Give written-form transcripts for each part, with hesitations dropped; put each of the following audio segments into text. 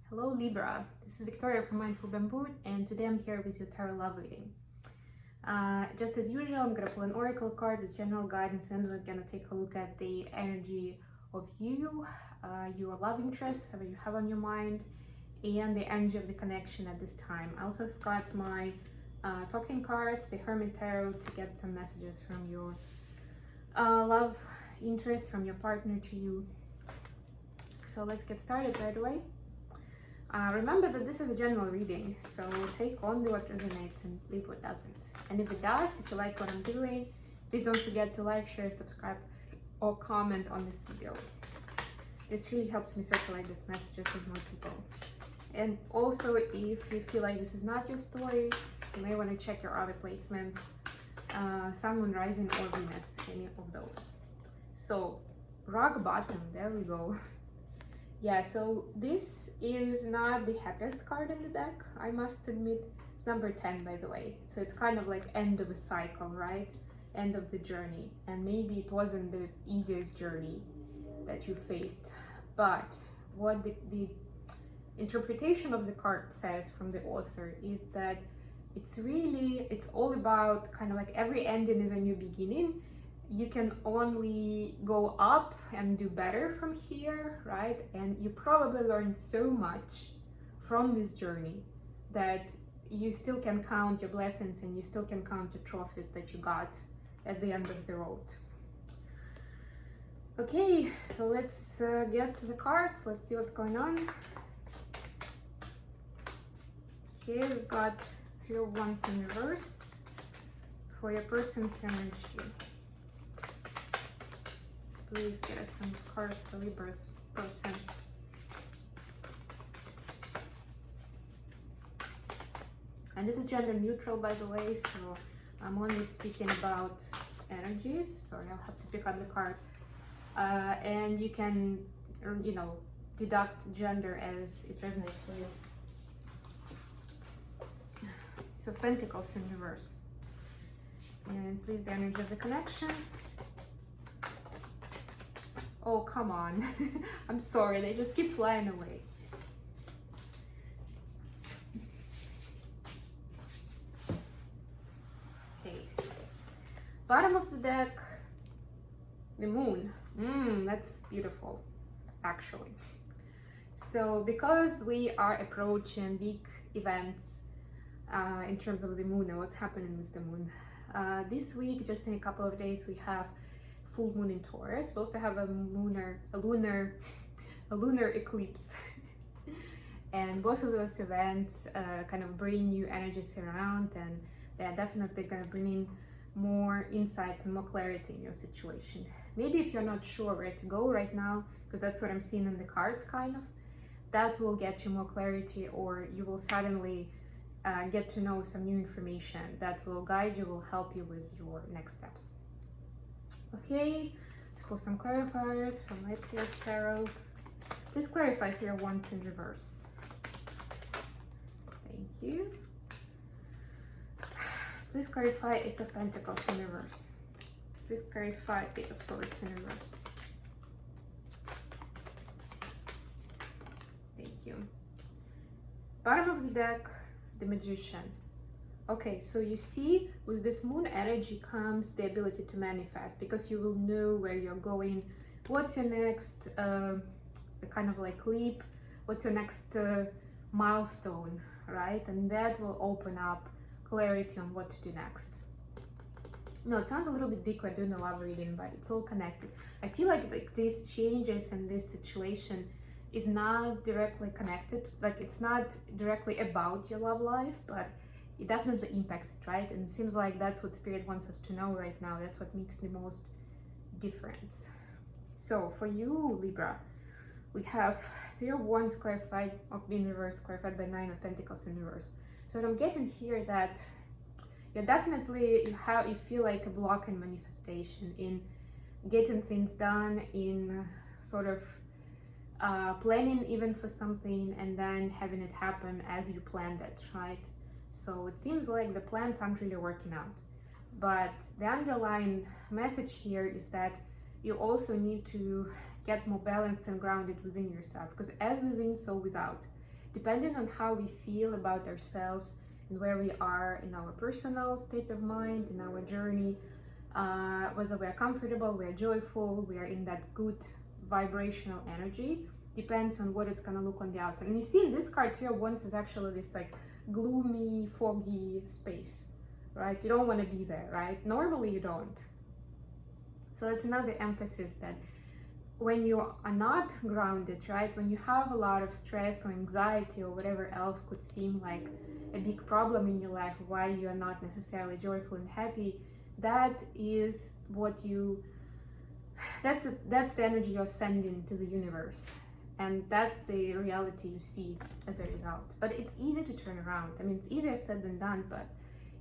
Hello Libra, this is Victoria from Mindful Bamboo, and today I'm here with your tarot love reading. Just as usual, I'm going to pull an oracle card with general guidance, and we're going to take a look at the energy of you, your love interest, whatever you have on your mind, and the energy of the connection at this time. I also have got my talking cards, the Hermit Tarot, to get some messages from your love interest, from your partner to you. So let's get started right away. Remember that this is a general reading, so take only what resonates and leave what doesn't. And if it does, if you like what I'm doing, please don't forget to like, share, subscribe, or comment on this video. This really helps me circulate these messages with more people. And also, if you feel like this is not your story, you may want to check your other placements, Sun, Moon, Rising, or Venus, any of those. So, rock bottom, there we go. Yeah, so this is not the happiest card in the deck, I must admit. It's number 10, by the way. So it's kind of like end of a cycle, right? End of the journey. And maybe it wasn't the easiest journey that you faced. But what the interpretation of the card says from the author is that it's all about kind of like every ending is a new beginning. You can only go up and do better from here, right? And you probably learned so much from this journey that you still can count your blessings and you still can count the trophies that you got at the end of the road. Okay, so let's get to the cards. Let's see what's going on. Okay, we've got 3 of Wands in reverse for your person's energy. Please get us some cards for Libra's person. And this is gender neutral, by the way, so I'm only speaking about energies. Sorry, I'll have to pick up the card. And you can, deduct gender as it resonates for you. So Pentacles in reverse. And please, the energy of the connection. Oh, come on. I'm sorry, they just keep flying away. Okay. Bottom of the deck, the moon. That's beautiful, actually. So because we are approaching big events in terms of the moon and what's happening with the moon, this week, just in a couple of days, we have full moon in Taurus. We also have a lunar eclipse. And both of those events kind of bring new energies around, and they're definitely going to bring in more insights and more clarity in your situation. Maybe if you're not sure where to go right now, because that's what I'm seeing in the cards, kind of, that will get you more clarity, or you will suddenly get to know some new information that will guide you, will help you with your next steps. Okay, let's pull some clarifiers from Light's Tarot. Please clarify 3 of Wands in reverse. Thank you. Please clarify Ace of Pentacles in reverse. Please clarify 8 of Swords in reverse. Thank you. Bottom of the deck, the Magician. Okay, so you see, with this moon energy comes the ability to manifest, because you will know where you're going, what's your next kind of like leap, what's your next milestone, right? And that will open up clarity on what to do next. No, it sounds a little bit deeper doing a love reading, but it's all connected. I feel like these changes and this situation is not directly connected, like it's not directly about your love life, but it definitely impacts it, right? And it seems like that's what Spirit wants us to know right now. That's what makes the most difference. So for you, Libra, we have 3 of Wands clarified, in reverse, clarified by 9 of Pentacles in reverse. So what I'm getting here, that you're definitely, you feel like a block in manifestation, in getting things done, in sort of planning even for something and then having it happen as you planned it, right? So it seems like the plans aren't really working out. But the underlying message here is that you also need to get more balanced and grounded within yourself, because as within, so without. depending on how we feel about ourselves and where we are in our personal state of mind, in our journey, whether we are comfortable, we are joyful, we are in that good vibrational energy, depends on what it's going to look on the outside. And you see in this card, Three of Wands is actually this like gloomy, foggy space, right? You don't want to be there, right? Normally you don't. So that's another emphasis that when you are not grounded, right? When you have a lot of stress or anxiety or whatever else could seem like a big problem in your life, why you are not necessarily joyful and happy, that is what you, that's the energy you're sending to the universe. And that's the reality you see as a result. But it's easy to turn around. I mean, it's easier said than done, but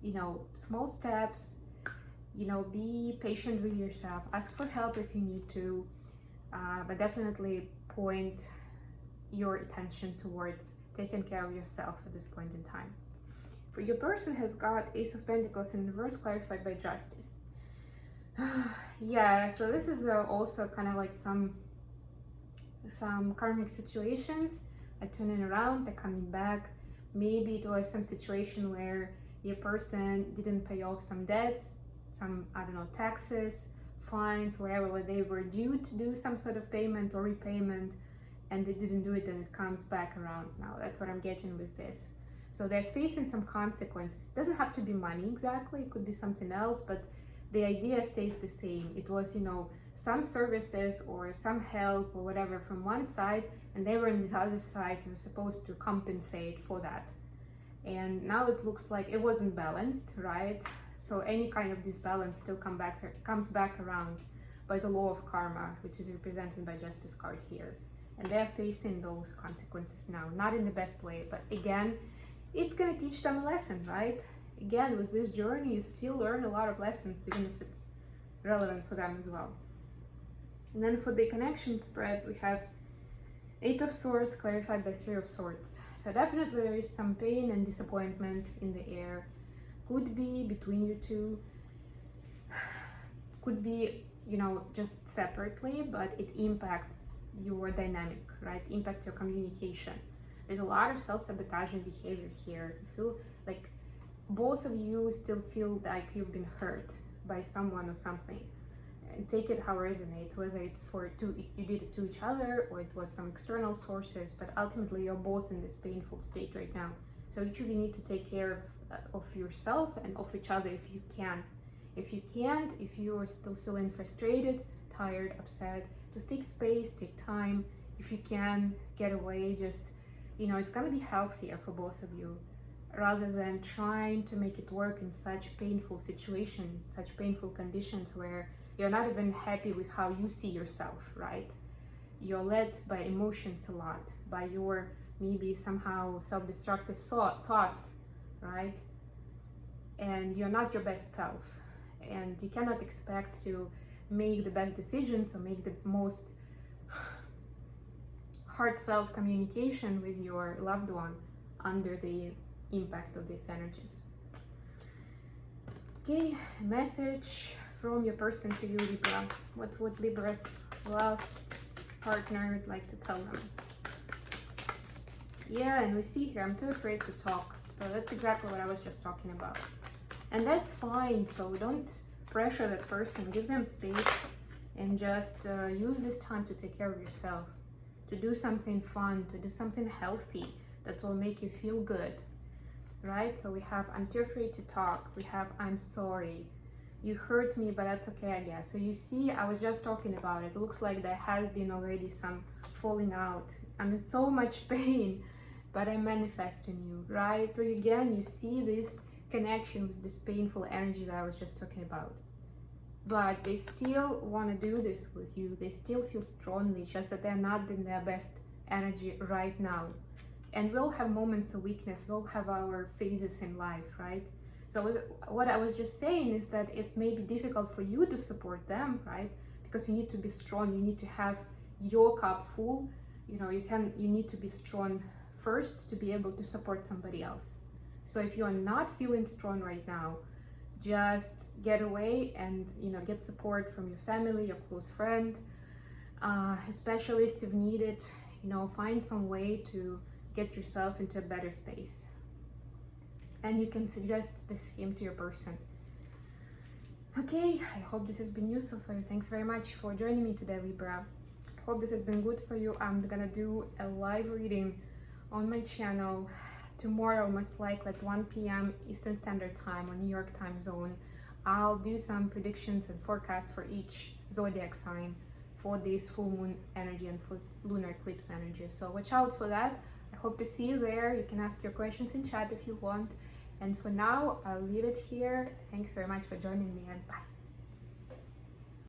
you know, small steps, you know, be patient with yourself, ask for help if you need to, but definitely point your attention towards taking care of yourself at this point in time. For your person has got Ace of Pentacles in reverse, clarified by Justice. Yeah, so this is also kind of like some karmic situations are turning around, they're coming back. Maybe it was some situation where your person didn't pay off some debts, some, I don't know, taxes, fines, wherever they were due to do some sort of payment or repayment, and they didn't do it, and it comes back around now. That's what I'm getting with this. So they're facing some consequences. It doesn't have to be money exactly, it could be something else, but the idea stays the same. It was, you know, some services or some help or whatever from one side, and they were on the other side, you were supposed to compensate for that. And now it looks like it wasn't balanced, right? So any kind of disbalance still comes back around by the law of karma, which is represented by Justice card here. And they're facing those consequences now, not in the best way, but again, it's gonna teach them a lesson, right? Again, with this journey, you still learn a lot of lessons, even if it's relevant for them as well. And then for the connection spread, we have Eight of Swords clarified by Three of Swords. So definitely there is some pain and disappointment in the air. Could be between you two, could be, you know, just separately, but it impacts your dynamic, right? Impacts your communication. There's a lot of self-sabotaging behavior here. You feel like both of you still feel like you've been hurt by someone or something. And take it how it resonates, whether it's you did it to each other or it was some external sources, but ultimately you're both in this painful state right now. So each of you need to take care of yourself and of each other if you can. If you can't, if you are still feeling frustrated, tired, upset, just take space, take time. If you can get away, just, you know, it's gonna be healthier for both of you, rather than trying to make it work in such painful situation, such painful conditions where you're not even happy with how you see yourself, right? You're led by emotions a lot, by your maybe somehow self-destructive thoughts, right? And you're not your best self. And you cannot expect to make the best decisions or make the most heartfelt communication with your loved one under the impact of these energies. Okay, message from your person to you, Libra. What would Libra's love partner would like to tell them? Yeah, and we see here, I'm too afraid to talk. So that's exactly what I was just talking about. And that's fine, so don't pressure that person. Give them space and just use this time to take care of yourself, to do something fun, to do something healthy that will make you feel good, right? So we have, I'm too afraid to talk. We have, I'm sorry. You hurt me, but that's okay, I guess. So you see, I was just talking about it. It looks like there has been already some falling out. I'm in so much pain, but I'm manifesting you, right? So again, you see this connection with this painful energy that I was just talking about. But they still want to do this with you. They still feel strongly, just that they're not in their best energy right now. And we'll have moments of weakness. We'll have our phases in life, right? So what I was just saying is that it may be difficult for you to support them, right? Because you need to be strong. You need to have your cup full. You know, you need to be strong first to be able to support somebody else. So if you are not feeling strong right now, just get away and, you know, get support from your family, your close friend, a specialist if needed. You know, find some way to get yourself into a better space. And you can suggest the scheme to your person. Okay, I hope this has been useful for you. Thanks very much for joining me today, Libra. Hope this has been good for you. I'm gonna do a live reading on my channel tomorrow, most likely at 1 p.m. Eastern Standard Time on New York time zone. I'll do some predictions and forecast for each zodiac sign for this full moon energy and for lunar eclipse energy. So watch out for that. I hope to see you there. You can ask your questions in chat if you want. And for now, I'll leave it here. Thanks very much for joining me, and bye.